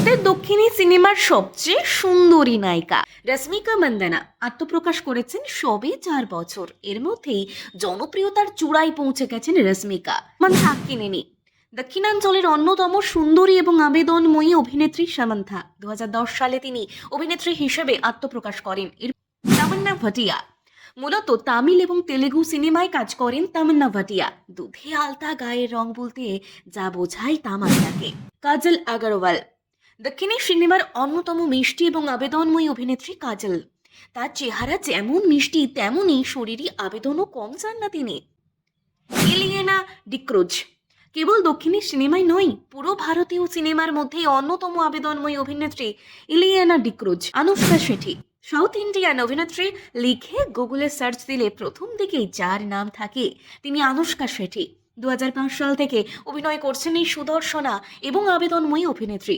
ভারতের দক্ষিণী সিনেমার সবচেয়ে সুন্দরী নায়িকা রশ্মিকা মান্দানা আত্মপ্রকাশ করেছেন সবে 4 বছর। এর মধ্যেই জনপ্রিয়তার চূড়ায় পৌঁছে গেছেন রশ্মিকা মান্থা কিনেনি। দক্ষিণাঞ্চলের অন্যতম সুন্দরী এবং আবেদনময়ী অভিনেত্রী সামান্থা। 2010 সালে তিনি অভিনেত্রী হিসেবে আত্মপ্রকাশ করেন। এর তামান্না ভাটিয়া মূলত তামিল এবং তেলেগু সিনেমায় কাজ করেন। তামান্না ভাটিয়া দুধে আলতা গায়ের রং বলতে যা বোঝায় তামান্নাকে। কাজল আগরওয়াল দক্ষিণী সিনেমার অন্যতম মিষ্টি এবং আবেদনময়ী অভিনেত্রী কাজল। তার চেহারা যেমন মিষ্টি তেমনই শরীরী আবেদনও কম চান না তিনি। ইলিয়েনা ডিক্রুজ কেবল দক্ষিণী সিনেমায় নয়, পুরো ভারতীয় সিনেমার মধ্যে অন্যতম আবেদনময়ী অভিনেত্রী ইলিয়েনা ডিক্রুজ। আনুষ্কা শেঠি সাউথ ইন্ডিয়ান অভিনেত্রী লিখে গুগলে সার্চ দিলে প্রথম দিকেই যার নাম থাকে তিনি আনুষ্কা শেঠি। 2005 সাল থেকে অভিনয় করছেন এই সুদর্শনা এবং আবেদনময়ী অভিনেত্রী।